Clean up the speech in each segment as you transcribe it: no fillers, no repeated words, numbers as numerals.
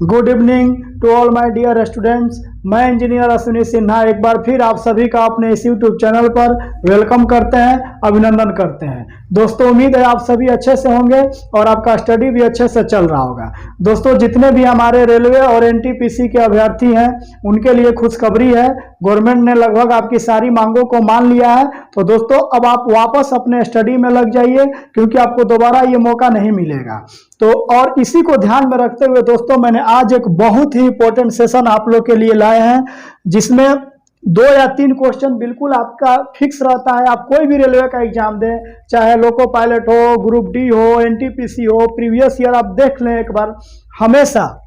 Good evening to all my dear students. मैं engineer Ashwini Sinha एक बार फिर आप सभी का अपने इस यूट्यूब चैनल पर वेलकम करते हैं, अभिनंदन करते हैं। दोस्तों उम्मीद है आप सभी अच्छे से होंगे और आपका स्टडी भी अच्छे से चल रहा होगा। दोस्तों जितने भी हमारे रेलवे और एनटीपीसी के अभ्यर्थी हैं उनके लिए खुशखबरी है, गवर्नमेंट ने लगभग आपकी सारी मांगों को मान लिया है। तो दोस्तों अब आप वापस अपने स्टडी में लग जाइए, क्योंकि आपको दोबारा ये मौका नहीं मिलेगा। तो और इसी को ध्यान में रखते हुए दोस्तों मैंने आज एक बहुत ही इंपॉर्टेंट सेशन आप लोग के लिए लाए हैं, जिसमें 2 या 3 क्वेश्चन बिल्कुल आपका फिक्स रहता है। आप कोई भी रेलवे का एग्जाम दें, चाहे लोको पायलट हो, ग्रुप डी हो, एनटीपीसी हो, प्रीवियस ईयर आप देख लें एक बार, हमेशा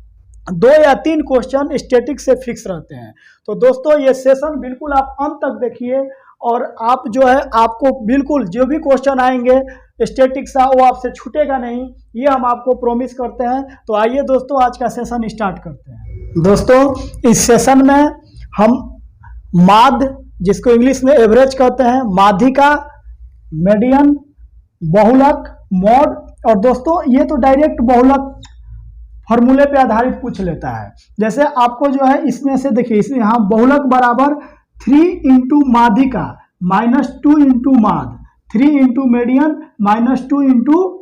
2 या 3 क्वेश्चन स्टैटिक से फिक्स रहते हैं। तो दोस्तों ये सेशन बिल्कुल आप अंत तक देखिए और आप जो है आपको बिल्कुल जो भी क्वेश्चन आएंगे स्टैटिक सा वो आपसे छूटेगा नहीं, ये हम आपको प्रॉमिस करते हैं। तो आइए दोस्तों आज का सेशन स्टार्ट करते हैं। दोस्तों इस सेशन में हम माध, जिसको इंग्लिश में एवरेज कहते हैं, माध्यिका, मीडियन, बहुलक, मॉड, और दोस्तों ये तो डायरेक्ट बहुलक फॉर्मूले पे आधारित पूछ लेता है। जैसे आपको जो है इसमें से देखिए, इसमें यहाँ बहुलक बराबर 3 इंटू माध्यिका -2 इंटू माध, 3 इंटू मीडियन -2 इंटू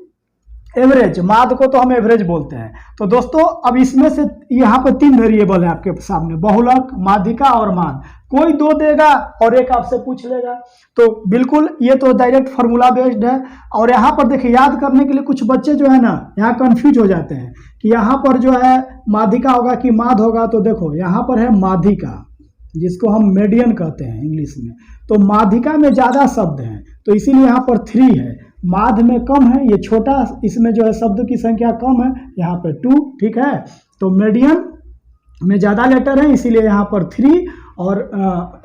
एवरेज। माध को तो हम एवरेज बोलते हैं। तो दोस्तों अब इसमें से यहाँ पे 3 वेरिएबल है आपके सामने, बहुलक, माध्यिका और माध। कोई 2 देगा और एक आपसे पूछ लेगा। तो बिल्कुल ये तो डायरेक्ट फार्मूला बेस्ड है। और यहाँ पर देखिए याद करने के लिए कुछ बच्चे जो है ना यहाँ कंफ्यूज हो जाते हैं कि यहाँ पर जो है माध्यिका होगा कि माध होगा। तो देखो यहाँ पर है माध्यिका, जिसको हम मीडियन कहते हैं इंग्लिश में। तो माध्यिका में ज़्यादा शब्द हैं तो इसीलिए यहाँ पर 3 है, माध में कम है, ये छोटा, इसमें जो है शब्द की संख्या कम है, यहाँ पर 2, ठीक है। तो मीडियन में ज़्यादा लेटर है इसीलिए यहाँ पर 3, और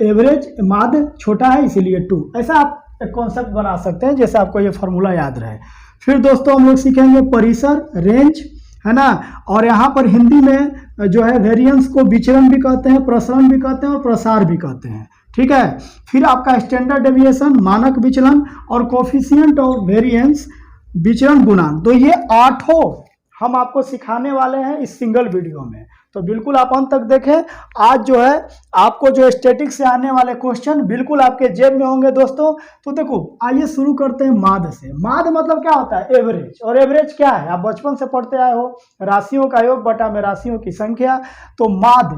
एवरेज माध छोटा है इसीलिए 2। ऐसा आप एक कॉन्सेप्ट बना सकते हैं जैसे आपको ये फार्मूला याद रहे। फिर दोस्तों हम लोग सीखेंगे परिसर, रेंज, है ना। और यहाँ पर हिंदी में जो है वेरिएंस को विचरण भी कहते हैं, प्रसरण भी कहते हैं और प्रसार भी कहते हैं, ठीक है। फिर आपका स्टैंडर्ड डेविएशन, मानक विचलन, और कोफिशिएंट ऑफ वेरिएंस, विचरण गुणांक। तो ये 8 हम आपको सिखाने वाले हैं इस सिंगल वीडियो में। तो बिल्कुल आप अंत तक देखें। आज जो है आपको जो स्टैटिक से आने वाले क्वेश्चन बिल्कुल आपके जेब में होंगे दोस्तों। तो देखो आइए शुरू करते हैं माध से। माध मतलब क्या होता है? एवरेज। और एवरेज क्या है? आप बचपन से पढ़ते आए हो, राशियों का योग बटा में राशियों की संख्या। तो माध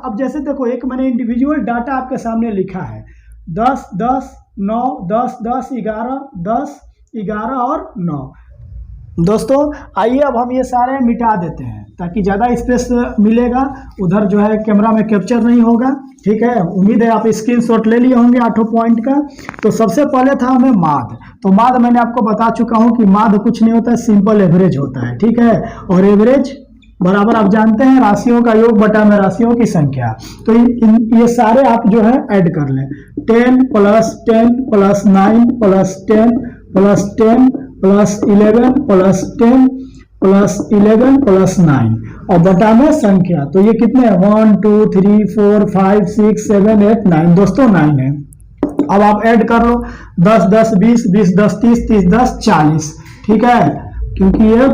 अब जैसे देखो एक मैंने इंडिविजुअल डाटा आपके सामने लिखा है, 10 10 9 10 10 11 10 11 और 9। दोस्तों आइए अब हम ये सारे मिटा देते हैं ताकि ज़्यादा स्पेस मिलेगा, उधर जो है कैमरा में कैप्चर नहीं होगा, ठीक है। उम्मीद है आप स्क्रीनशॉट ले लिए होंगे 8 पॉइंट का। तो सबसे पहले था हमें माध। तो माध मैंने आपको बता चुका हूँ कि माध कुछ नहीं होता है, सिंपल एवरेज होता है, ठीक है। और एवरेज बराबर आप जानते हैं राशियों का योग बटा में राशियों की संख्या। तो ये सारे आप जो है ऐड कर लें, 10 + 10 + 9 + 10 + 10 + 11 + 10 + 11 + 9 और बटा में संख्या। तो ये कितने हैं? 1 2 3 4 5 6 7 8 9। दोस्तों 9 है। अब आप ऐड कर लो, 10 10 20 20 10 30 30 10 40, ठीक है। क्योंकि ये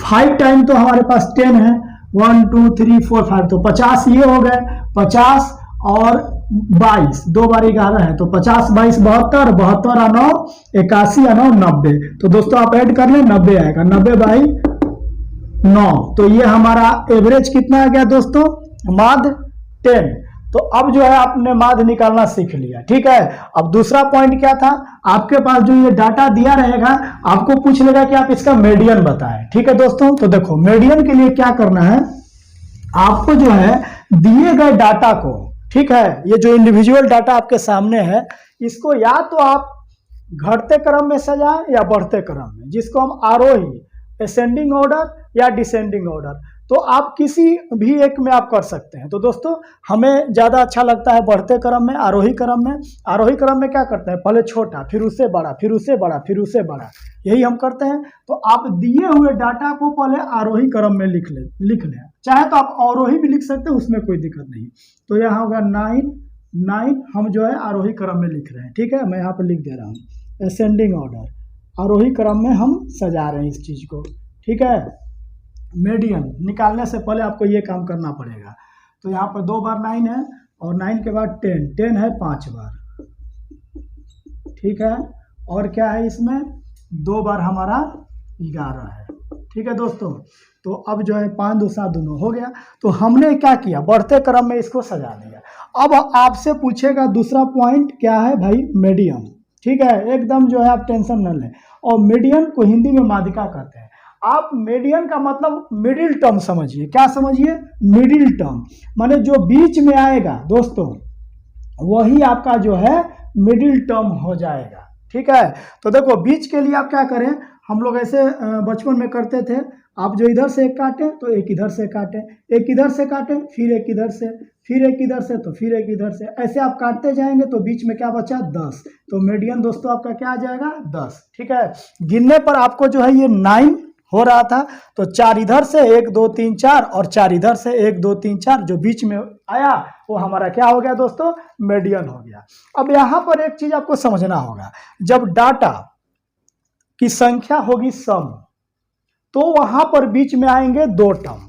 5 टाइम तो हमारे पास 10 है, 1 2 3 4 5, तो 50 ये हो गए। 50 और 22, 2 बार 11 है, तो 50 22 72, 72 और 9 81 और 9 90। तो दोस्तों आप ऐड कर लें, 90 आएगा, 90/9। तो ये हमारा एवरेज कितना आ गया दोस्तों? माध 10। तो अब जो है आपने माध निकालना सीख लिया, ठीक है। अब दूसरा पॉइंट क्या था? आपके पास जो ये डाटा दिया रहेगा आपको पूछ लेगा कि आप इसका मीडियन बताएं, ठीक है दोस्तों। तो देखो मीडियन के लिए क्या करना है, आपको जो है दिए गए डाटा को, ठीक है, ये जो इंडिविजुअल डाटा आपके सामने है इसको या तो आप घटते क्रम में सजाएं या बढ़ते क्रम में, जिसको हम आरोही, असेंडिंग ऑर्डर या डिसेंडिंग ऑर्डर, तो आप किसी भी एक में आप कर सकते हैं। तो दोस्तों हमें ज़्यादा अच्छा लगता है बढ़ते क्रम में, आरोही क्रम में। आरोही क्रम में क्या करते हैं? पहले छोटा, फिर उससे बड़ा, फिर उससे बड़ा, फिर उससे बड़ा, यही हम करते हैं। तो आप दिए हुए डाटा को पहले आरोही क्रम में लिख लें, चाहे तो आप अवरोही भी लिख सकते हैं, उसमें कोई दिक्कत नहीं। तो यहाँ होगा 9 हम जो है आरोही क्रम में लिख रहे हैं, ठीक है। मैं यहाँ पर लिख दे रहा हूँ असेंडिंग ऑर्डर, आरोही क्रम में हम सजा रहे हैं इस चीज़ को, ठीक है। मीडियन निकालने से पहले आपको ये काम करना पड़ेगा। तो यहाँ पर 2 बार 9 है और 9 के बाद 10 है 5 बार, ठीक है। और क्या है इसमें 2 बार हमारा 11 है, ठीक है दोस्तों। तो अब जो है 5 2 7 दोनों हो गया। तो हमने क्या किया, बढ़ते क्रम में इसको सजा दिया। अब आपसे पूछेगा दूसरा पॉइंट क्या है भाई, मीडियन, ठीक है। एकदम जो है आप टेंशन न लें। और मीडियन को हिंदी में माध्यिका कहते हैं। आप मीडियन का मतलब मिडिल टर्म समझिए। क्या समझिए, मिडिल टर्म, माने जो बीच में आएगा दोस्तों वही आपका जो है मिडिल टर्म हो जाएगा, ठीक है। तो देखो बीच के लिए आप क्या करें, हम लोग ऐसे बचपन में करते थे, आप जो इधर से एक काटें तो एक इधर से काटें, एक इधर से काटें फिर एक इधर से, फिर एक इधर से तो फिर एक इधर से, ऐसे आप काटते जाएंगे तो बीच में क्या बचा 10। तो मीडियन दोस्तों आपका क्या आ जाएगा 10, ठीक है। गिनने पर आपको जो है ये 9 हो रहा था, तो 4 इधर से 1 2 3 4 और 4 इधर से 1 2 3 4 जो बीच में आया वो हमारा क्या हो गया दोस्तों, मीडियन हो गया। अब यहाँ पर एक चीज आपको समझना होगा, जब डाटा की संख्या होगी सम तो वहां पर बीच में आएंगे 2 टर्म,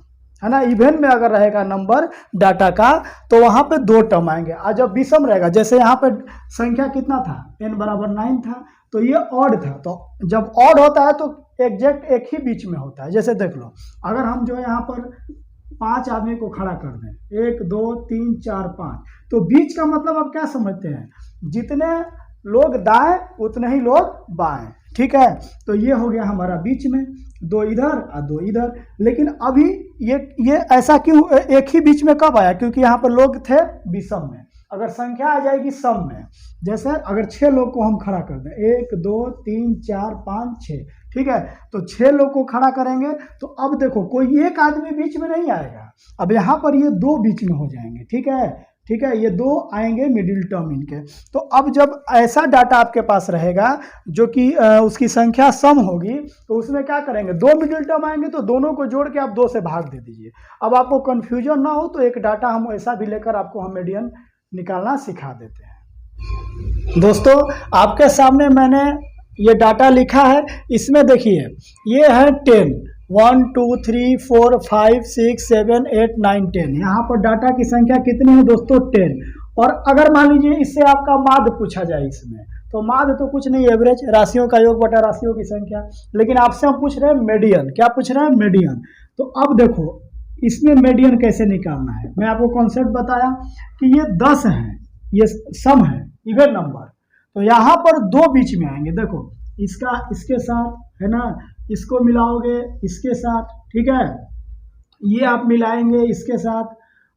है ना। इवन में अगर रहेगा नंबर डाटा का तो वहां पे 2 टर्म आएंगे। और जब विषम रहेगा, जैसे यहाँ पे संख्या कितना था n बराबर 9 था तो ये ऑड था, तो जब ऑड होता है तो एग्जैक्ट एक ही बीच में होता है। जैसे देख लो, अगर हम जो है यहाँ पर 5 आदमी को खड़ा कर दें 1 2 3 4 5, तो बीच का मतलब आप क्या समझते हैं, जितने लोग दाएं उतने ही लोग बाएं, ठीक है। तो ये हो गया हमारा बीच में, 2 इधर और 2 इधर। लेकिन अभी ये ऐसा क्यों एक ही बीच में कब आया, क्योंकि यहाँ पर लोग थे विषम में। अगर संख्या आ जाएगी सम में, जैसे अगर 6 लोग को हम खड़ा कर दें 1 2 3 4 5 6, ठीक है, तो 6 लोग को खड़ा करेंगे तो अब देखो कोई एक आदमी बीच में नहीं आएगा, अब यहाँ पर ये 2 बीच में हो जाएंगे, ठीक है, ठीक है, ये 2 आएंगे मिडिल टर्म इनके। तो अब जब ऐसा डाटा आपके पास रहेगा जो कि उसकी संख्या सम होगी तो उसमें क्या करेंगे, 2 मिडिल टर्म आएंगे तो दोनों को जोड़ के आप 2 से भाग दे दीजिए। अब आपको कंफ्यूजन ना हो तो एक डाटा हम ऐसा भी लेकर आपको हम मीडियन निकालना सिखा देते हैं। दोस्तों आपके सामने मैंने ये डाटा लिखा है, इसमें देखिए ये है 10 1 2 3 4 5 6 7 8 9 10। यहाँ पर डाटा की संख्या कितनी है दोस्तों 10। और अगर मान लीजिए इससे आपका माध्य पूछा जाए इसमें, तो माध्य तो कुछ नहीं, एवरेज राशियों का योग बटा राशियों की संख्या। लेकिन आपसे हम पूछ रहे हैं मीडियन, क्या पूछ रहे हैं मीडियन। तो अब देखो इसमें मीडियन कैसे निकालना है, मैं आपको कॉन्सेप्ट बताया कि ये 10 है, ये सम है इवन नंबर, तो यहाँ पर 2 बीच में आएंगे। देखो इसका इसके साथ है ना, इसको मिलाओगे इसके साथ, ठीक है, ये आप मिलाएंगे इसके साथ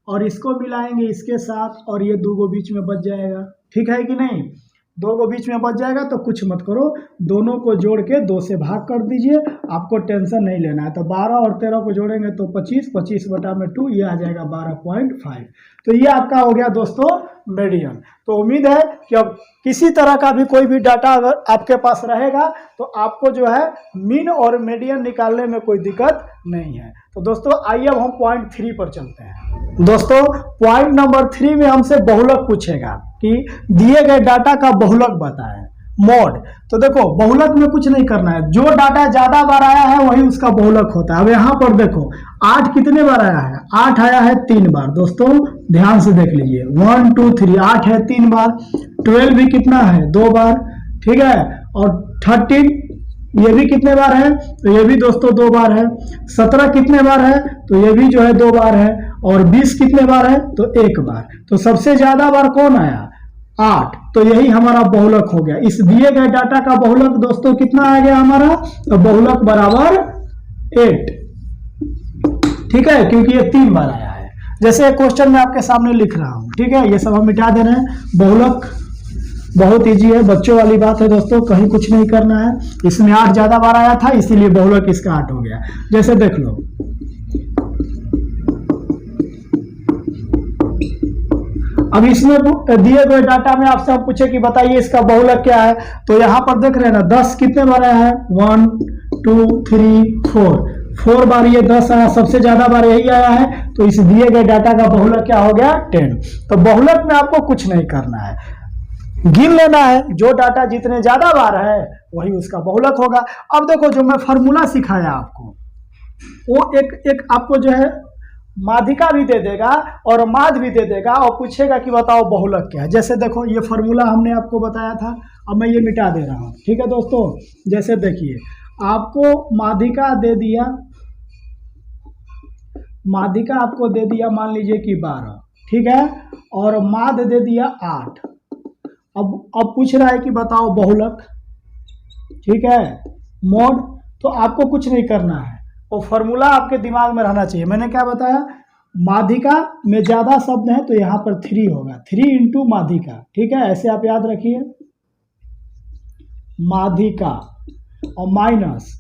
और इसको मिलाएंगे इसके साथ और ये 2 को बीच में बच जाएगा, ठीक है कि नहीं। 2 को बीच में बच जाएगा तो कुछ मत करो, दोनों को जोड़ के 2 से भाग कर दीजिए, आपको टेंशन नहीं लेना है। तो 12 और 13 को जोड़ेंगे तो 25, 25 बटा में 2, ये आ जाएगा 12.5। तो ये आपका हो गया दोस्तों मीडियन। तो उम्मीद है कि अब किसी तरह का भी कोई भी डाटा अगर आपके पास रहेगा तो आपको जो है मीन और मीडियन निकालने में कोई दिक्कत नहीं है। तो दोस्तों आइए अब हम पॉइंट 3 पर चलते हैं। दोस्तों पॉइंट नंबर 3 में हमसे बहुलक पूछेगा कि दिए गए डाटा का बहुलक बताएं, मोड। तो देखो बहुलक में कुछ नहीं करना है, जो डाटा ज्यादा बार आया है वही उसका बहुलक होता है। अब यहाँ पर देखो 8 कितने बार आया है, 8 आया है 3 बार। दोस्तों ध्यान से देख लीजिए 1 2 3, 8 है 3 बार। 12 भी कितना है 2 बार, ठीक है। और 13 ये भी कितने बार है, तो ये भी दोस्तों 2 बार है। 17 कितने बार है, तो ये भी जो है 2 बार है। और 20 कितने बार है, तो 1 बार। तो सबसे ज्यादा बार कौन आया 8, तो यही हमारा बहुलक हो गया। इस दिए गए डाटा का बहुलक दोस्तों कितना आ गया हमारा, तो बहुलक बराबर 8, ठीक है, क्योंकि ये 3 बार आया है। जैसे क्वेश्चन में आपके सामने लिख रहा हूं, ठीक है, ये सब हम मिटा दे रहे हैं। बहुलक बहुत इजी है, बच्चों वाली बात है दोस्तों, कहीं कुछ नहीं करना है। इसमें 8 ज्यादा बार आया था इसीलिए बहुलक इसका 8 हो गया। जैसे देख लो अब इसमें दिए गए डाटा में आपसे हम पूछे कि बताइए इसका बहुलक क्या है, तो यहाँ पर देख रहे हैं ना 10 कितने बार आया है 1 2 3 4 बार ये 10 आया, सबसे ज्यादा बार यही आया है। तो इस दिए गए डाटा का बहुलक क्या हो गया 10। तो बहुलक में आपको कुछ नहीं करना है, गिन लेना है, जो डाटा जितने ज्यादा बार है वही उसका बहुलक होगा। अब देखो जो मैं फॉर्मूला सिखाया आपको, वो एक आपको जो है माध्यिका भी दे देगा और माध्य भी दे देगा और पूछेगा कि बताओ बहुलक क्या है। जैसे देखो ये फॉर्मूला हमने आपको बताया था, अब मैं ये मिटा दे रहा हूँ, ठीक है दोस्तों। जैसे देखिए आपको माध्यिका दे दिया, माध्यिका आपको दे दिया मान लीजिए कि 12, ठीक है, और माध्य दे दिया 8। अब पूछ रहा है कि बताओ बहुलक, ठीक है, मोड। तो आपको कुछ नहीं करना है, वो फॉर्मूला आपके दिमाग में रहना चाहिए। मैंने क्या बताया, माध्यिका में ज्यादा शब्द हैं तो यहाँ पर 3 होगा, 3 इंटू माध्यिका, ठीक है, ऐसे आप याद रखिए, माध्यिका और माइनस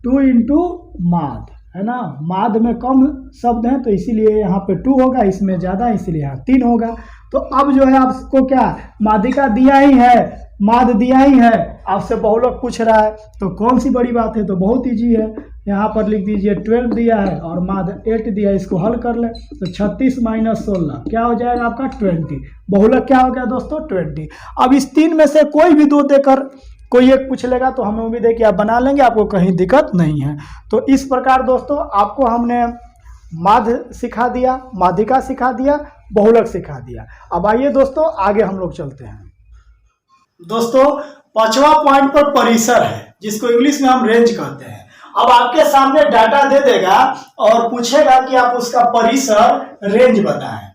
2 इंटू माध्य, है ना। माध्य में कम शब्द हैं तो इसीलिए यहाँ पे 2 होगा, इसमें ज्यादा इसीलिए यहाँ 3 होगा। तो अब जो है आपको क्या, माध्यिका दिया ही है, माध्य दिया ही है, आपसे बहुलक पूछ रहा है तो कौन सी बड़ी बात है, तो बहुत ईजी है। यहाँ पर लिख दीजिए 12 दिया है और माध्य 8 दिया है, इसको हल कर ले तो 36 माइनस 16 क्या हो जाएगा आपका 20। बहुलक क्या हो गया दोस्तों 20। अब इस 3 में से कोई भी 2 देकर कोई एक पूछ लेगा तो हमें उम्मीद है कि आप बना लेंगे, आपको कहीं दिक्कत नहीं है। तो इस प्रकार दोस्तों आपको हमने माध्य सिखा दिया, माध्यिका सिखा दिया, बहुलक सिखा दिया। अब आइए दोस्तों आगे हम लोग चलते हैं। दोस्तों 5वां पॉइंट पर परिसर है, जिसको इंग्लिश में हम रेंज कहते हैं। अब आपके सामने डाटा दे देगा और पूछेगा कि आप उसका परिसर रेंज बताएं।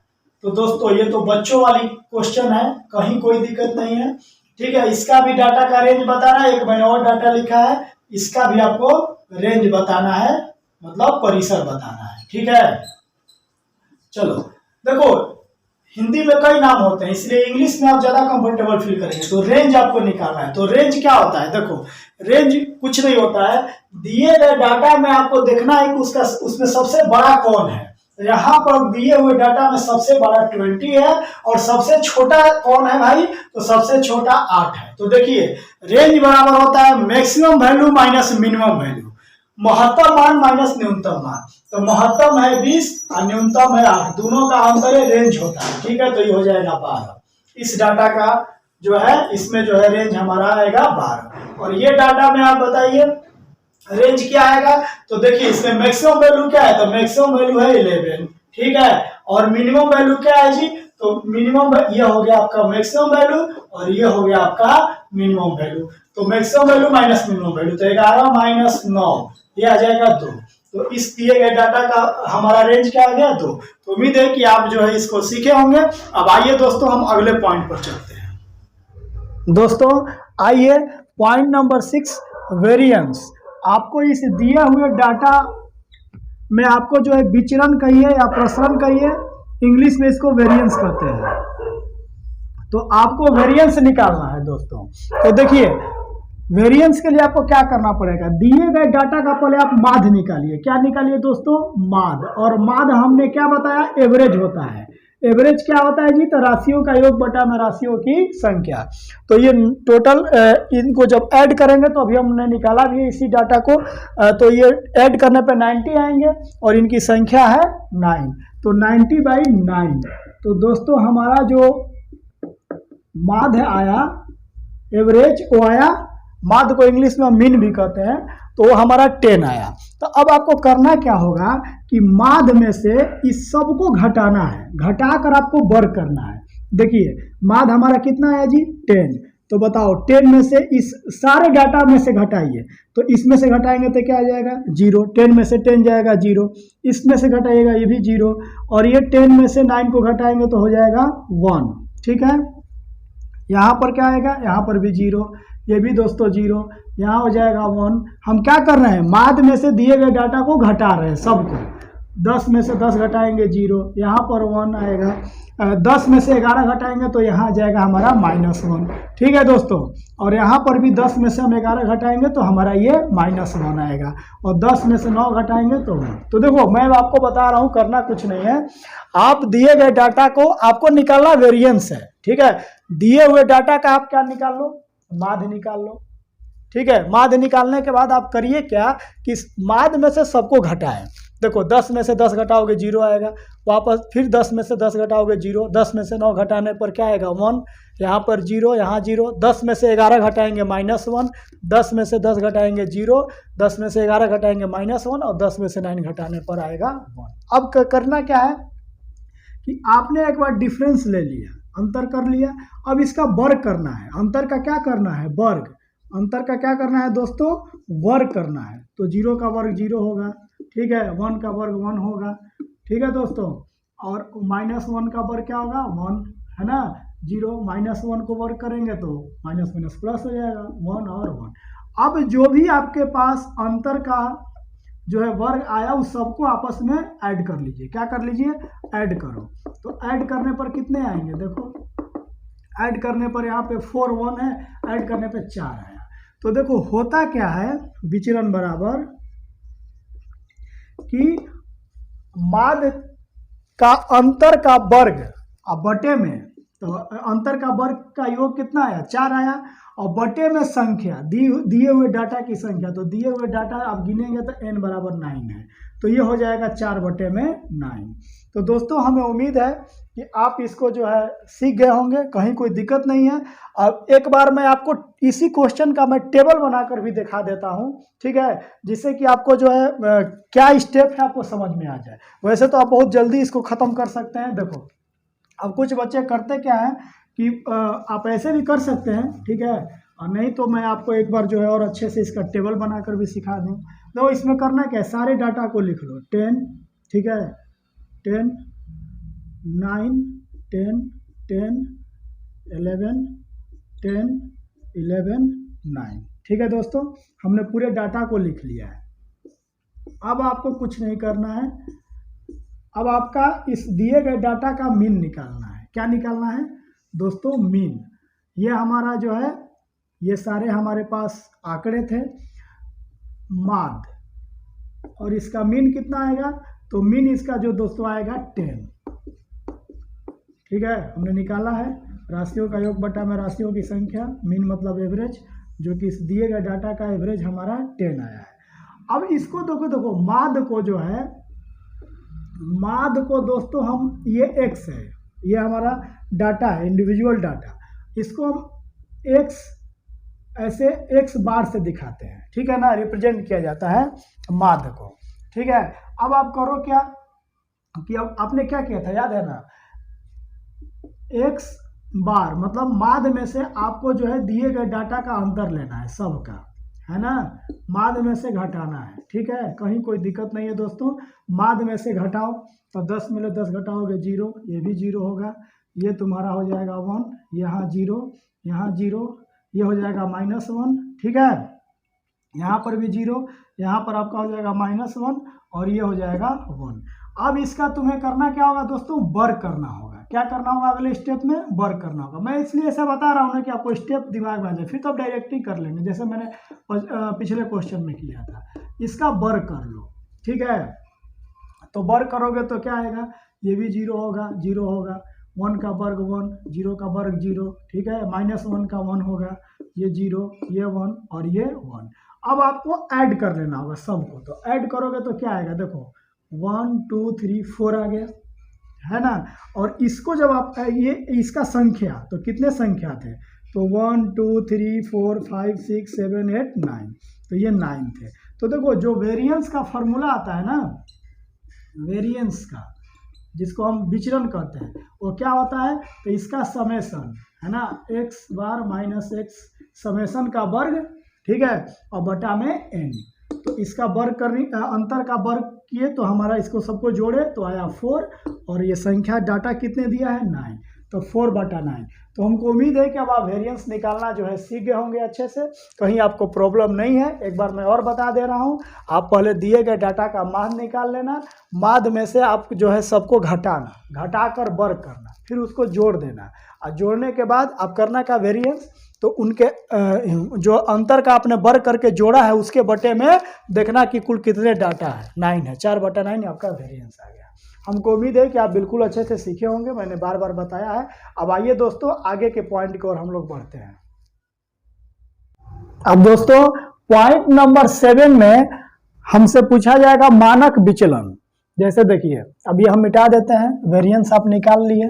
तो दोस्तों ये तो बच्चों वाली क्वेश्चन है, कहीं कोई दिक्कत नहीं है, ठीक है। इसका भी डाटा का रेंज बताना है, एक मैंने और डाटा लिखा है, इसका भी आपको रेंज बताना है, मतलब परिसर बताना है, ठीक है। चलो देखो हिंदी में कई नाम होते हैं, इसलिए इंग्लिश में आप ज्यादा कंफर्टेबल फील करेंगे। तो रेंज आपको निकालना है। तो रेंज क्या होता है, देखो रेंज कुछ नहीं होता है, दिए गए डाटा में आपको देखना है कि उसमें सबसे बड़ा कौन है। यहाँ पर दिए हुए डाटा में सबसे बड़ा 20 है और सबसे छोटा कौन है भाई, तो सबसे छोटा 8 है। तो देखिए रेंज बराबर होता है maximum value minus minimum value, महत्तम मान माइनस न्यूनतम मान। तो महत्तम है 20 और न्यूनतम है 8, दोनों का अंतर है रेंज होता है, ठीक है। तो ये हो जाएगा 12। इस डाटा का जो है इसमें जो है रेंज हमारा आएगा 12। और ये डाटा में आप बताइए रेंज क्या आएगा। तो देखिए इसमें मैक्सिमम वैल्यू क्या है, तो मैक्सिमम वैल्यू है 11, ठीक है। और मिनिमम वैल्यू क्या है जी, तो मिनिमम ये हो गया आपका मैक्सिमम वैल्यू और ये हो गया आपका मिनिमम वैल्यू। तो maximum value minus minimum value, तो 11 माइनस 9 ये आ जाएगा 2। तो इस दिए गए डाटा का हमारा रेंज क्या आ गया 2। तो उम्मीद है कि आप जो है इसको सीखे होंगे। अब आइए दोस्तों हम अगले पॉइंट पर चलते हैं। दोस्तों आइए पॉइंट नंबर 6 वेरिएंस। आपको इस दिए हुए डाटा में आपको जो है विचरण कहिए या प्रसरण कहिए, इंग्लिश में इसको वेरिएंस कहते हैं। तो आपको वेरिएंस निकालना है दोस्तों। तो देखिए वेरिएंस के लिए आपको क्या करना पड़ेगा, दिए गए डाटा का पहले आप माध्य निकालिए। क्या निकालिए दोस्तों, माध्य। और माध्य हमने क्या बताया, एवरेज होता है। एवरेज क्या होता है जी, तो राशियों का योग बटा में राशियों की संख्या। तो ये टोटल इनको जब ऐड करेंगे, तो अभी हमने निकाला भी है इसी डाटा को, तो ये ऐड करने पे 90 आएंगे और इनकी संख्या है 9। तो 90/9। तो दोस्तों हमारा जो माध्य आया, एवरेज वो आया, माध्य को इंग्लिश में मीन भी कहते हैं, तो वो हमारा 10 आया। तो अब आपको करना क्या होगा कि माध्य में से इस सब को घटाना है, घटाकर आपको वर्ग करना है। देखिए माध्य हमारा कितना आया जी 10। तो बताओ 10 में से इस सारे डाटा में से घटाइए, तो इसमें से घटाएंगे तो क्या आ जाएगा 0। 10 में से 10 जाएगा 0, इसमें से घटाइएगा ये भी 0, और ये 10 में से 9 को घटाएंगे तो हो जाएगा 1, ठीक है। यहाँ पर क्या आएगा, यहाँ पर भी 0, ये भी दोस्तों 0, यहाँ हो जाएगा 1। हम क्या कर रहे हैं, माध्य में से दिए गए डाटा को घटा रहे हैं सबको। 10 में से 10 घटाएंगे 0, यहाँ पर 1 आएगा। 10 में से 11 घटाएंगे तो यहाँ आ जाएगा हमारा -1, ठीक है दोस्तों। और यहाँ पर भी 10 में से हम 11 घटाएंगे तो हमारा ये -1 आएगा, और 10 में से 9 घटाएंगे तो 1। तो देखो मैं आपको बता रहा हूँ, करना कुछ नहीं है, आप दिए गए डाटा को आपको निकालना वेरिएंस है, ठीक है। दिए हुए डाटा का आप क्या निकाल लो, माध्य निकाल लो, ठीक है। माध्य निकालने के बाद आप करिए क्या कि माध्य में से सबको घटाएं। देखो 10 में से 10 घटाओगे 0 आएगा, वापस फिर 10 में से 10 घटाओगे 0, 10 में से 9 घटाने पर क्या आएगा 1, यहाँ पर 0, यहाँ 0, 10 में से 11 घटाएंगे -1, 10 में से 10 घटाएंगे 0, 10 में से 11 घटाएंगे -1 और 10 में से 9 घटाने पर आएगा 1। अब करना क्या है कि आपने एक बार डिफरेंस ले लिया, अंतर कर लिया, अब इसका वर्ग करना है। अंतर का क्या करना है? वर्ग। अंतर का क्या करना है दोस्तों? वर्ग करना है। तो 0 का वर्ग 0 होगा, ठीक है, 1 का वर्ग 1 होगा, ठीक है दोस्तों, और -1 का वर्ग क्या होगा? 1, है ना। 0 -1 को वर्ग करेंगे तो माइनस माइनस प्लस हो जाएगा, 1 और 1। अब जो भी आपके पास अंतर का जो है वर्ग आया उस सबको आपस में ऐड कर लीजिए। क्या कर लीजिए? ऐड करो। तो ऐड करने पर कितने आएंगे? देखो, ऐड करने पर यहाँ पे 4 1 है, ऐड करने पे 4 आया। तो देखो होता क्या है, विचलन बराबर कि माध्य का अंतर का वर्ग अब बटे में, तो अंतर का वर्ग का योग कितना आया? 4 आया, और बटे में संख्या दिए हुए डाटा की संख्या, तो दिए हुए डाटा आप गिनेंगे तो n बराबर 9 है, तो ये हो जाएगा 4 बटे में 9। तो दोस्तों हमें उम्मीद है कि आप इसको जो है सीख गए होंगे, कहीं कोई दिक्कत नहीं है। अब एक बार मैं आपको इसी क्वेश्चन का मैं टेबल बनाकर भी दिखा देता हूं, ठीक है, जिससे कि आपको जो है क्या स्टेप है आपको समझ में आ जाए। वैसे तो आप बहुत जल्दी इसको ख़त्म कर सकते हैं। देखो अब कुछ बच्चे करते क्या है कि आप ऐसे भी कर सकते हैं, ठीक है, और नहीं तो मैं आपको एक बार जो है और अच्छे से इसका टेबल बनाकर भी सिखा दूँ। तो इसमें करना क्या है, सारे डाटा को लिख लो, 10, ठीक है, 10, 9, 10, 10, 11, 10, 11, 9, ठीक है दोस्तों, हमने पूरे डाटा को लिख लिया है। अब आपको कुछ नहीं करना है, अब आपका इस दिए गए डाटा का मीन निकालना है। क्या निकालना है दोस्तों? मीन। ये हमारा जो है, ये सारे हमारे पास आंकड़े थे माध्य, और इसका मीन कितना आएगा? तो मीन इसका जो दोस्तों आएगा 10, ठीक है, हमने निकाला है। राशियों का योग बटा में राशियों की संख्या, मीन मतलब एवरेज, जो कि इस दिए गए डाटा का एवरेज हमारा 10 आया है। अब इसको देखो माध्य को जो है, माध्य को दोस्तों हम, ये x है, ये हमारा डाटा है, इंडिविजुअल डाटा, इसको हम x ऐसे x बार से दिखाते हैं, ठीक है ना, रिप्रेजेंट किया जाता है माध्य को, ठीक है। अब आप करो क्या कि अब आपने क्या किया था, याद है ना, x बार मतलब माध्य में से आपको जो है दिए गए डाटा का अंतर लेना है सबका, है ना, माध्य में से घटाना है, ठीक है, कहीं कोई दिक्कत नहीं है दोस्तों। माध्य में से घटाओ तो 10 में 10 घटाओगे 0, ये भी 0 होगा, ये तुम्हारा हो जाएगा 1, यहाँ 0, यहाँ 0, ये हो जाएगा -1, ठीक है, यहाँ पर भी 0, यहाँ पर आपका हो जाएगा -1 और ये हो जाएगा 1। अब इसका तुम्हें करना क्या होगा दोस्तों? वर्ग करना होगा। क्या करना होगा अगले स्टेप में? वर्ग करना होगा। मैं इसलिए ऐसा बता रहा हूँ ना कि आपको स्टेप दिमाग में आ जाए, फिर तो आप डायरेक्ट ही कर लेंगे, जैसे मैंने पिछले क्वेश्चन में किया था। इसका वर्ग कर लो, ठीक है, तो वर्ग करोगे तो क्या आएगा? ये भी 0 होगा, 0 होगा, 1 का वर्ग 1, 0 का वर्ग 0, ठीक है, -1 का 1 होगा, ये 0, ये 1 और ये 1। अब आपको ऐड कर लेना होगा सबको, तो ऐड करोगे तो क्या आएगा? देखो 1 2 3 4 आ गया, है ना। और इसको जब आप ये इसका संख्या, तो कितने संख्या थे? तो 1 2 3 4 5 6 7 8 9, तो ये 9 थे। तो देखो जो वेरिएंस का फॉर्मूला आता है ना, वेरिएंस का, जिसको हम विचलन कहते हैं, वो क्या होता है? तो इसका समेसन, है ना, x बार माइनस x, समेसन का वर्ग, ठीक है, और बटा में n। तो इसका वर्ग करनी, अंतर का वर्ग किए तो हमारा इसको सबको जोड़े तो आया 4, और ये संख्या डाटा कितने दिया है? 9, तो 4 बटा 9। तो हमको उम्मीद है कि अब आप वेरिएंस निकालना जो है सीख गए होंगे अच्छे से, कहीं आपको प्रॉब्लम नहीं है। एक बार मैं और बता दे रहा हूँ, आप पहले दिए गए डाटा का माध्य निकाल लेना, माध्य में से आप जो है सबको घटाना, घटाकर वर्ग करना, फिर उसको जोड़ देना, और जोड़ने के बाद आप करना क्या? वेरिएंस। तो उनके जो अंतर का आपने वर्ग करके जोड़ा है उसके बटे में देखना कि कुल कितने डाटा है, 9 है, 4 बटा 9 आपका वेरिएंस आ गया। हमको उम्मीद है कि आप बिल्कुल अच्छे से सीखे होंगे, मैंने बार बार बताया है। अब आइए दोस्तों आगे के पॉइंट की ओर हम लोग बढ़ते हैं। अब दोस्तों पॉइंट नंबर 7 में हमसे पूछा जाएगा मानक विचलन। जैसे देखिए, अब ये हम मिटा देते हैं, वेरिएंस आप निकाल लिए।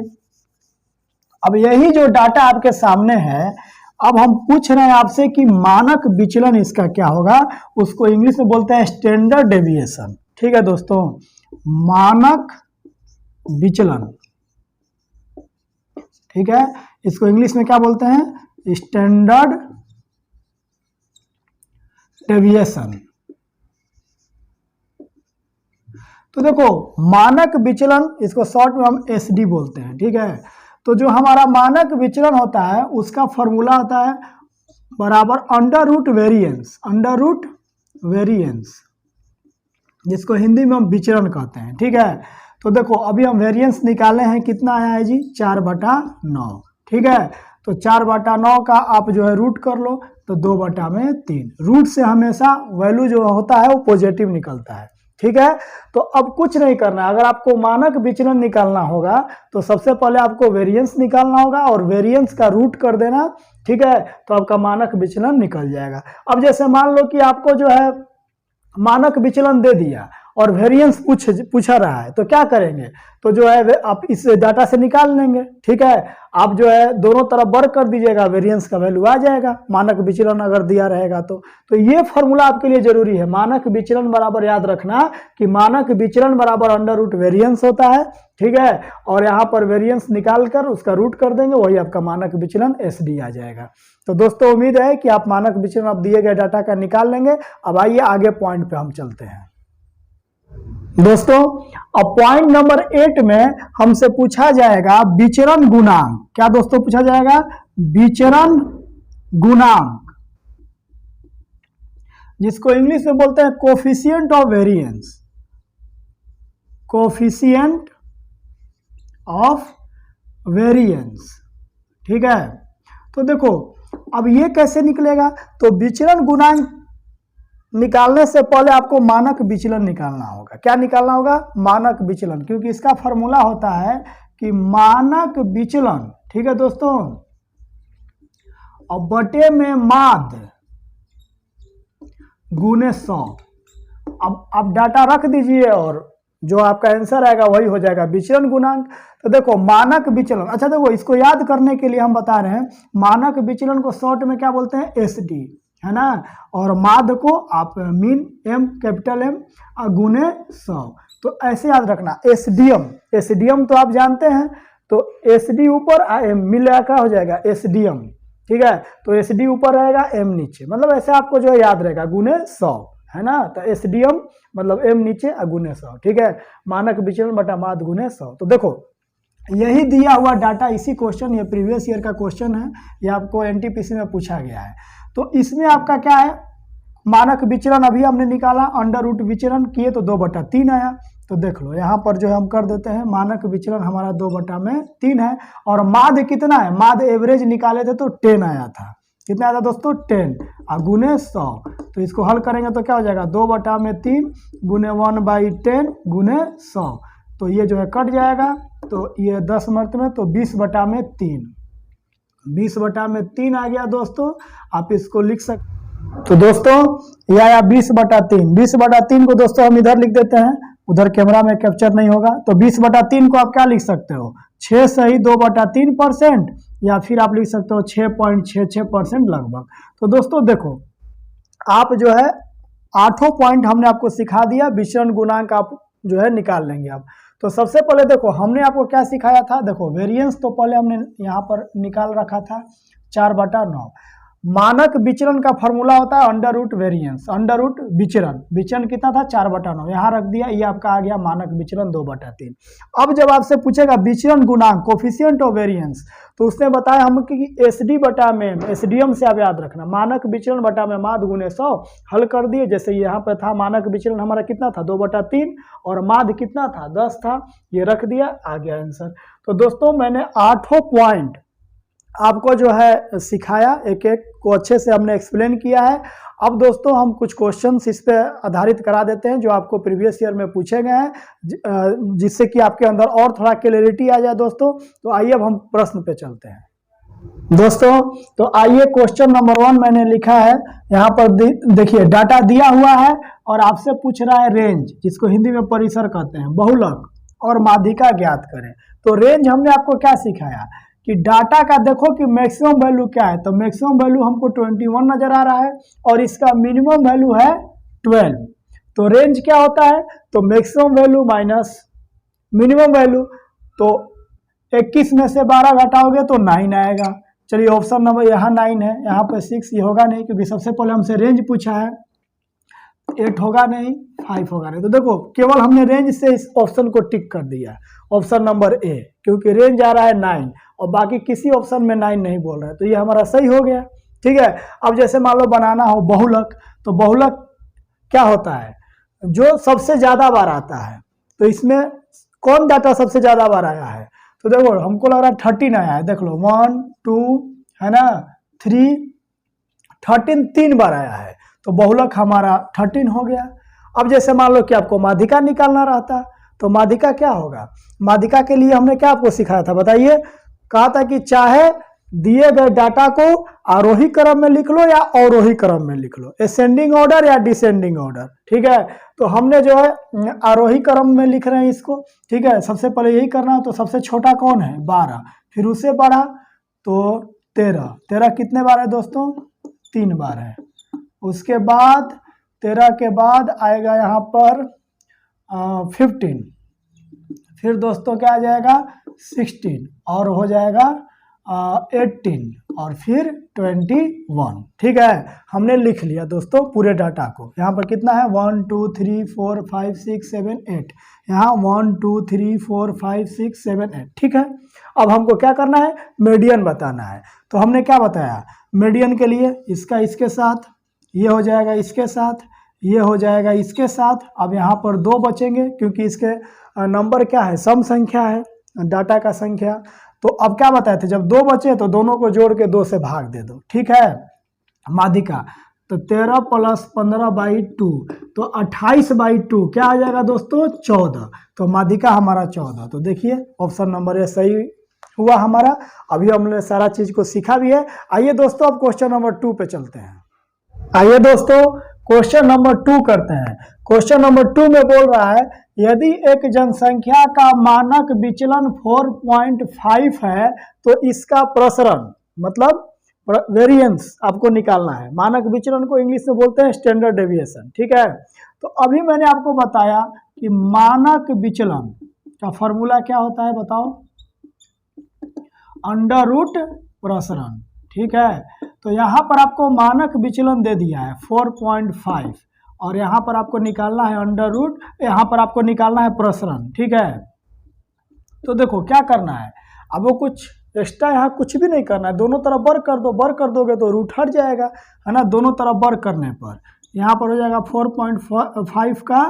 अब यही जो डाटा आपके सामने है, अब हम पूछ रहे हैं आपसे कि मानक विचलन इसका क्या होगा, उसको इंग्लिश में बोलते हैं स्टैंडर्ड डेविएशन। ठीक है दोस्तों, मानक विचलन, ठीक है, इसको इंग्लिश में क्या बोलते हैं, स्टैंडर्ड डेविएशन। तो देखो मानक विचलन, इसको शॉर्ट में हम एसडी बोलते हैं। ठीक है, तो जो हमारा मानक विचलन होता है उसका फॉर्मूला होता है बराबर under root variance, under root variance, जिसको हिंदी में हम विचलन कहते हैं। ठीक है, तो देखो अभी हम वेरिएंस निकाले हैं, कितना आया है जी, 4/9। ठीक है, तो 4/9 का आप जो है रूट कर लो तो 2/3। रूट से हमेशा वैल्यू जो होता है वो पॉजिटिव निकलता है। ठीक है, तो अब कुछ नहीं करना है, अगर आपको मानक विचलन निकालना होगा तो सबसे पहले आपको वेरिएंस निकालना होगा और वेरिएंस का रूट कर देना। ठीक है, तो आपका मानक विचलन निकल जाएगा। अब जैसे मान लो कि आपको जो है मानक विचलन दे दिया और वेरिएंस पूछा रहा है, तो क्या करेंगे, तो जो है आप इस डाटा से निकाल लेंगे। ठीक है, आप जो है दोनों तरफ वर्क कर दीजिएगा, वेरिएंस का वैल्यू आ जाएगा, मानक विचलन अगर दिया रहेगा तो ये फॉर्मूला आपके लिए जरूरी है। मानक विचलन बराबर याद रखना कि मानक विचलन बराबर अंडर रूट वेरिएंस होता है। ठीक है, और यहाँ पर वेरिएंस निकाल कर उसका रूट कर देंगे, वही आपका मानक विचलन एसडी आ जाएगा। तो दोस्तों उम्मीद है कि आप मानक विचलन आप दिए गए डाटा का निकाल लेंगे। अब आइए आगे पॉइंट पे हम चलते हैं। दोस्तों अब पॉइंट नंबर 8 में हमसे पूछा जाएगा विचरण गुणांक। क्या दोस्तों पूछा जाएगा, विचरण गुणांक, जिसको इंग्लिश में बोलते हैं coefficient of variance, coefficient of variance. ठीक है, तो देखो अब ये कैसे निकलेगा, तो विचरण गुणांक निकालने से पहले आपको मानक विचलन निकालना होगा। क्या निकालना होगा, मानक विचलन, क्योंकि इसका फॉर्मूला होता है कि मानक विचलन, ठीक है दोस्तों, और बटे में माध्य गुने 100। अब आप डाटा रख दीजिए और जो आपका आंसर आएगा वही हो जाएगा विचलन गुणांक। तो देखो मानक विचलन, अच्छा देखो इसको याद करने के लिए हम बता रहे हैं, मानक विचलन को शॉर्ट में क्या बोलते हैं, एसडी, है ना, और माध्य को आप मीन, एम कैपिटल एम गुने 100। तो ऐसे याद रखना, एसडीएम, एसडीएम तो आप जानते हैं, तो एसडी ऊपर एम मिला क्या हो जाएगा एसडीएम। ठीक है, तो एसडी ऊपर रहेगा एम नीचे, मतलब ऐसे आपको जो है याद रहेगा गुने 100, है ना, तो एसडीएम मतलब एम नीचे गुने 100। ठीक है, मानक विचलन बटा माध्य गुने 100। तो देखो यही दिया हुआ डाटा, इसी क्वेश्चन, ये प्रीवियस ईयर का क्वेश्चन है, ये आपको एनटीपीसी में पूछा गया है। तो इसमें आपका क्या है, मानक विचलन अभी हमने निकाला, अंडर रूट विचलन किए तो 2/3 आया। तो देख लो यहाँ पर जो है हम कर देते हैं, मानक विचलन हमारा 2/3 है, और माध्य कितना है, माध्य एवरेज निकाले थे तो 10 आया था। कितना आया था दोस्तों, 10 गुने 100। तो इसको हल करेंगे तो क्या हो जाएगा, 2/3 गुने 1/10 गुने 100। तो ये जो है कट जाएगा, तो ये 10 मरतबे तो 20/3, 20/3 आ गया दोस्तों। आप इसको लिख सकते, तो दोस्तों ये आया 20/3। 20/3 को दोस्तों हम इधर लिख देते हैं, उधर कैमरा में कैप्चर नहीं होगा। तो 20/3 को आप क्या लिख सकते हो, 6 सही 2/3%, या फिर आप लिख सकते हो 6.66% लगभग। तो दोस्तों देखो आप जो है 8 पॉइंट हमने आपको सिखा दिया, विचरण गुणांक आप जो है निकाल लेंगे। अब तो सबसे पहले देखो हमने आपको क्या सिखाया था, देखो वेरिएंस तो पहले हमने यहाँ पर निकाल रखा था 4/9। मानक विचलन का फॉर्मूला होता है under root variance, under root विचरण, विचरण कितना था 4/9, यहाँ रख दिया, ये आपका आ गया मानक विचलन 2/3। अब जब आपसे पूछेगा विचरण गुणांक कोफिशिएंट ऑफ वेरिएंस, तो उसने बताया हम कि एसडी बटा में, एसडीएम से आप याद रखना, मानक विचलन बटा में माध्य गुने 100। हल कर दिए, जैसे यहाँ पे था मानक विचलन हमारा कितना था 2/3 और माध्य कितना था 10 था, ये रख दिया, आ गया आंसर। तो दोस्तों मैंने 8 पॉइंट आपको जो है सिखाया, एक एक को अच्छे से हमने एक्सप्लेन किया है। अब दोस्तों हम कुछ क्वेश्चंस इस पे आधारित करा देते हैं जो आपको प्रीवियस ईयर में पूछे गए हैं, जिससे कि आपके अंदर और थोड़ा क्लैरिटी आ जाए दोस्तों। तो आइए अब हम प्रश्न पे चलते हैं दोस्तों। तो आइए क्वेश्चन नंबर 1 मैंने लिखा है, यहाँ पर देखिए डाटा दिया हुआ है और आपसे पूछ रहा है रेंज, जिसको हिंदी में परिसर कहते हैं, बहुलक और माध्यिका ज्ञात करें। तो रेंज हमने आपको क्या सिखाया कि डाटा का देखो कि मैक्सिमम वैल्यू क्या है, तो मैक्सिमम वैल्यू हमको 21 नजर आ रहा है और इसका मिनिमम वैल्यू है 12। तो रेंज क्या होता है, तो maximum value minus minimum value, तो 21 में से 12 घटाओगे तो 9 आएगा। चलिए ऑप्शन नंबर यहाँ 9 है, यहाँ पर 6 ये होगा नहीं क्योंकि सबसे पहले हमसे रेंज पूछा है। 8 होगा नहीं, 5 होगा नहीं, तो देखो केवल हमने रेंज से इस ऑप्शन को टिक कर दिया, ऑप्शन नंबर ए, क्योंकि रेंज आ रहा है 9 और बाकी किसी ऑप्शन में 9 नहीं बोल रहा है, तो ये हमारा सही हो गया। ठीक है, अब जैसे मान लो बनाना हो बहुलक, तो बहुलक क्या होता है, जो सबसे ज्यादा बार आता है, तो इसमें कौन डाटा सबसे ज्यादा बार आया है, तो देखो हमको लग रहा है 13 आया है, देख लो 1 2 है ना 3 13 3 बार आया है, तो बहुलक हमारा 13 हो गया। अब जैसे मान लो कि आपको माध्यिका निकालना रहता, तो माध्यिका क्या होगा, माध्यिका के लिए हमने क्या आपको सिखाया था बताइए, कहा था कि चाहे दिए गए डाटा को आरोही क्रम में लिख लो या अवरोही क्रम में लिख लो, असेंडिंग ऑर्डर या डिसेंडिंग ऑर्डर। ठीक है, तो हमने जो है आरोही क्रम में लिख रहे हैं इसको। ठीक है, सबसे पहले यही करना है, तो सबसे छोटा कौन है 12, फिर उससे बड़ा तो 13, 13 कितने बार है दोस्तों 3 बार है। उसके बाद 13 के बाद आएगा यहाँ पर 15, फिर दोस्तों क्या आ जाएगा 16 और हो जाएगा 18 और फिर 21। ठीक है, हमने लिख लिया दोस्तों पूरे डाटा को। यहाँ पर कितना है 1 2 3 4 5 6 7 8, यहाँ 1 2 3 4 5 6 7 8। ठीक है, अब हमको क्या करना है, मीडियन बताना है। तो हमने क्या बताया, मीडियन के लिए इसका इसके साथ, ये हो जाएगा इसके साथ, ये हो जाएगा इसके साथ। अब यहाँ पर 2 बचेंगे क्योंकि इसके नंबर क्या है, सम संख्या है, डाटा का संख्या। तो अब क्या बताए थे, जब 2 बचे तो दोनों को जोड़ के 2 से भाग दे दो। ठीक है, माध्यिका तो 13 + 15/2 तो 28/2 क्या आ जाएगा दोस्तों 14, तो माध्यिका हमारा 14। तो देखिए ऑप्शन नंबर ए सही हुआ हमारा। अभी हमने सारा चीज को सीखा भी है। आइए दोस्तों अब क्वेश्चन नंबर 2 पे चलते हैं। आइए दोस्तों क्वेश्चन नंबर 2 करते हैं। क्वेश्चन नंबर 2 में बोल रहा है, यदि एक जनसंख्या का मानक विचलन 4.5 है तो इसका प्रसरण मतलब वेरिएंस आपको निकालना है। मानक विचलन को इंग्लिश में बोलते हैं स्टैंडर्ड डेविएशन। ठीक है, तो अभी मैंने आपको बताया कि मानक विचलन का फॉर्मूला क्या होता है बताओ, √ प्रसरण। ठीक है, तो यहाँ पर आपको मानक विचलन दे दिया है 4.5 और यहाँ पर आपको निकालना है √ यहाँ पर आपको निकालना है प्रसरण। ठीक है, तो देखो क्या करना है, अब वो कुछ एक्स्ट्रा यहाँ कुछ भी नहीं करना है, दोनों तरफ वर्ग कर दो, वर्ग कर दोगे तो रूट हट जाएगा, है ना। दोनों तरफ वर्ग करने पर यहाँ पर हो जाएगा 4.5 का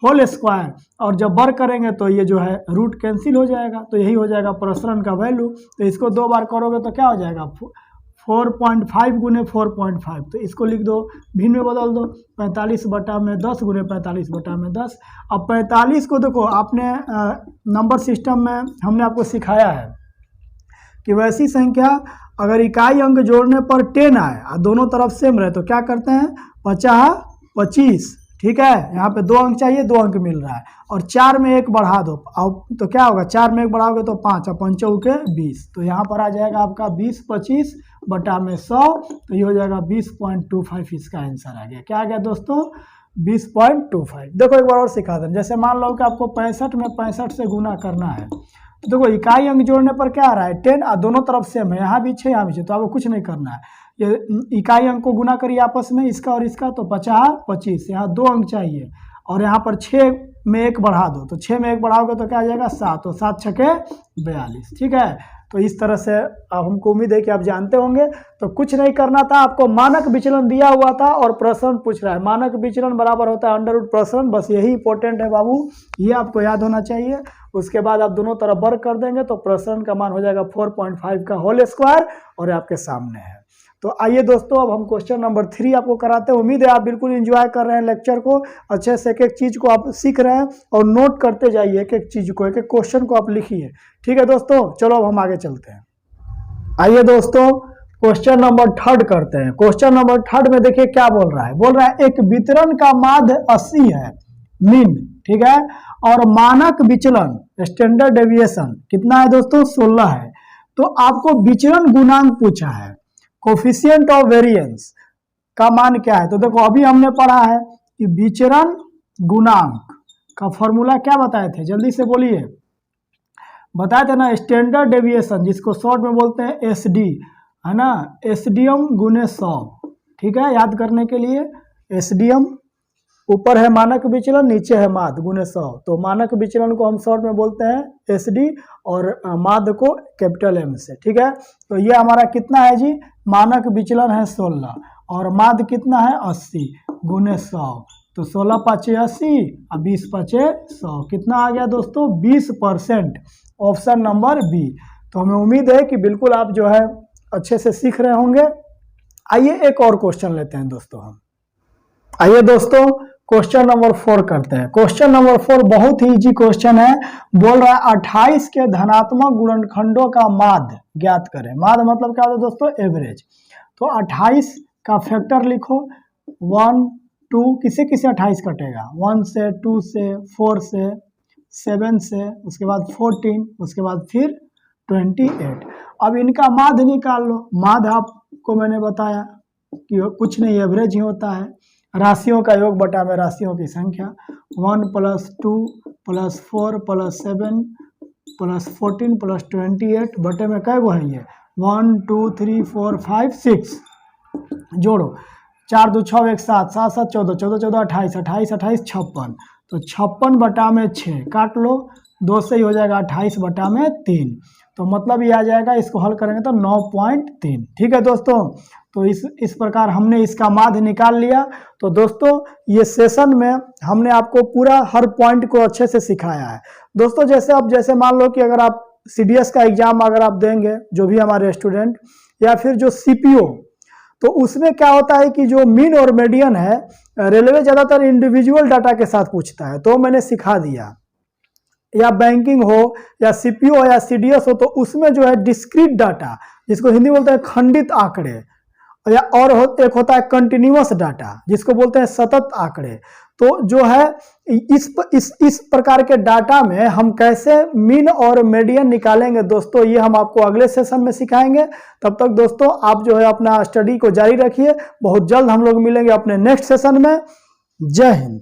होल स्क्वायर, और जब वर्ग करेंगे तो ये जो है रूट कैंसिल हो जाएगा, तो यही हो जाएगा प्रसरण का वैल्यू। तो इसको 2 बार करोगे तो क्या हो जाएगा 4.5 × 4.5, तो इसको लिख दो, भिन्न में बदल दो, 45/10 × 45/10। अब 45 को देखो आपने नंबर सिस्टम में हमने आपको सिखाया है कि वैसी संख्या अगर इकाई अंक जोड़ने पर 10 आए और दोनों तरफ सेम रहे तो क्या करते हैं 50 25। ठीक है, यहाँ पे 2 अंक चाहिए, 2 अंक मिल रहा है, और 4 में 1 बढ़ा दो, अब तो क्या होगा 4 में 1 बढ़ाओगे तो 5 और 5 के 20, तो यहाँ पर आ जाएगा आपका 20/25/100, तो ये हो जाएगा 20.25। इसका आंसर आ गया, क्या आ गया दोस्तों 20.25। देखो एक बार और सिखा दें, जैसे मान लो कि आपको 65 में 65 से गुना करना है, तो देखो इकाई अंक जोड़ने पर क्या आ रहा है 10 और दोनों तरफ सेम है, यहाँ भी 6 यहाँ भी 6, तो आपको कुछ नहीं करना है, ये इकाई अंक को गुना करिए आपस में, इसका और इसका, तो 50 25, यहाँ 2 अंक चाहिए, और यहाँ पर 6 में 1 बढ़ा दो, तो 6 में 1 बढ़ाओगे तो क्या आ जाएगा 7, तो 7 × 6 = 42। ठीक है, तो इस तरह से अब हमको उम्मीद है कि आप जानते होंगे। तो कुछ नहीं करना था, आपको मानक विचलन दिया हुआ था और प्रसरण पूछ रहा है, मानक विचलन बराबर होता है √ प्रसरण, बस यही इंपॉर्टेंट है बाबू, ये आपको याद होना चाहिए। उसके बाद आप दोनों तरफ वर्ग कर देंगे तो प्रसरण का मान हो जाएगा 4.5 का होल स्क्वायर, और आपके सामने है। तो आइए दोस्तों अब हम क्वेश्चन नंबर 3 आपको कराते हैं। उम्मीद है आप बिल्कुल एंजॉय कर रहे हैं लेक्चर को, अच्छे से एक एक चीज़ को आप सीख रहे हैं और नोट करते जाइए, एक एक चीज़ को, एक एक क्वेश्चन को आप लिखिए। ठीक है दोस्तों, चलो अब हम आगे चलते हैं। आइए दोस्तों क्वेश्चन नंबर 3 करते हैं। क्वेश्चन नंबर 3 में देखिए क्या बोल रहा है, बोल रहा है एक वितरण का माध्य 80 है मीन, ठीक है, और मानक विचलन स्टैंडर्ड डेविएशन कितना है दोस्तों 16 है। तो आपको विचलन गुणांक पूछा है, कोफिशिएंट ऑफ वेरिएंस का मान क्या है। तो देखो अभी हमने पढ़ा है कि विचरण गुणांक का फॉर्मूला क्या बताए थे, जल्दी से बोलिए। बताए थे ना, स्टैंडर्ड डेविएशन जिसको शॉर्ट में बोलते हैं एसडी, है ना, एसडीएम गुने 100। ठीक है, याद करने के लिए एसडीएम ऊपर है मानक विचलन, नीचे है माध्य गुने 100। तो मानक विचलन को हम शॉर्ट में बोलते हैं एसडी और माध्य को कैपिटल एम से। ठीक है, तो ये हमारा कितना है जी, मानक विचलन है 16 और माध्य कितना है 80 गुने 100। तो 16 पाँचे 80 और 20 पाँचे 100, कितना आ गया दोस्तों 20%, ऑप्शन नंबर बी। तो हमें उम्मीद है कि बिल्कुल आप जो है अच्छे से सीख रहे होंगे। आइए एक और क्वेश्चन लेते हैं दोस्तों हम। आइए दोस्तों क्वेश्चन नंबर 4 करते हैं। क्वेश्चन नंबर 4 बहुत ही इजी क्वेश्चन है। बोल रहा है 28 के धनात्मक गुणनखंडों का माध्य ज्ञात करें। माध्य मतलब क्या होता है दोस्तों, एवरेज। तो 28 का फैक्टर लिखो, 1 2, किसे किसे 28 कटेगा, 1 से 2 से 4 से 7 से, उसके बाद 14, उसके बाद फिर 28। अब इनका माध्य निकाल लो। माध्य आपको मैंने बताया कि कुछ नहीं, एवरेज ही होता है, राशियों का योग बटा में राशियों की संख्या। 1 + 2 + 4 + 7 + 14 + 28 बटे में कै गो है ये, 1 2 3 4 5 6, जोड़ो 4 2 6 1 7 7 7 14 14 14 28 28 28 56। तो 56 बटा में 6 काट लो, 2 से ही हो जाएगा 28 बटा में 3। तो मतलब ये आ जाएगा, इसको हल करेंगे तो 9.3। ठीक है दोस्तों, तो इस प्रकार हमने इसका माध्य निकाल लिया। तो दोस्तों ये सेशन में हमने आपको पूरा हर पॉइंट को अच्छे से सिखाया है। दोस्तों जैसे मान लो कि अगर आप सीडीएस का एग्जाम अगर आप देंगे, जो भी हमारे स्टूडेंट, या फिर जो सीपीओ, तो उसमें क्या होता है कि जो मीन और मीडियन है, रेलवे ज़्यादातर इंडिविजुअल डाटा के साथ पूछता है, तो मैंने सिखा दिया। या बैंकिंग हो या सीपीओ हो या सीडीएस हो, तो उसमें जो है डिस्क्रीट डाटा, जिसको हिंदी बोलते हैं खंडित आंकड़े, या और एक होता है कंटिन्यूअस डाटा, जिसको बोलते हैं सतत आंकड़े। तो जो है इस प्रकार के डाटा में हम कैसे मीन और मीडियन निकालेंगे दोस्तों, ये हम आपको अगले सेशन में सिखाएंगे। तब तक दोस्तों आप जो है अपना स्टडी को जारी रखिए। बहुत जल्द हम लोग मिलेंगे अपने नेक्स्ट सेशन में। जय हिंद।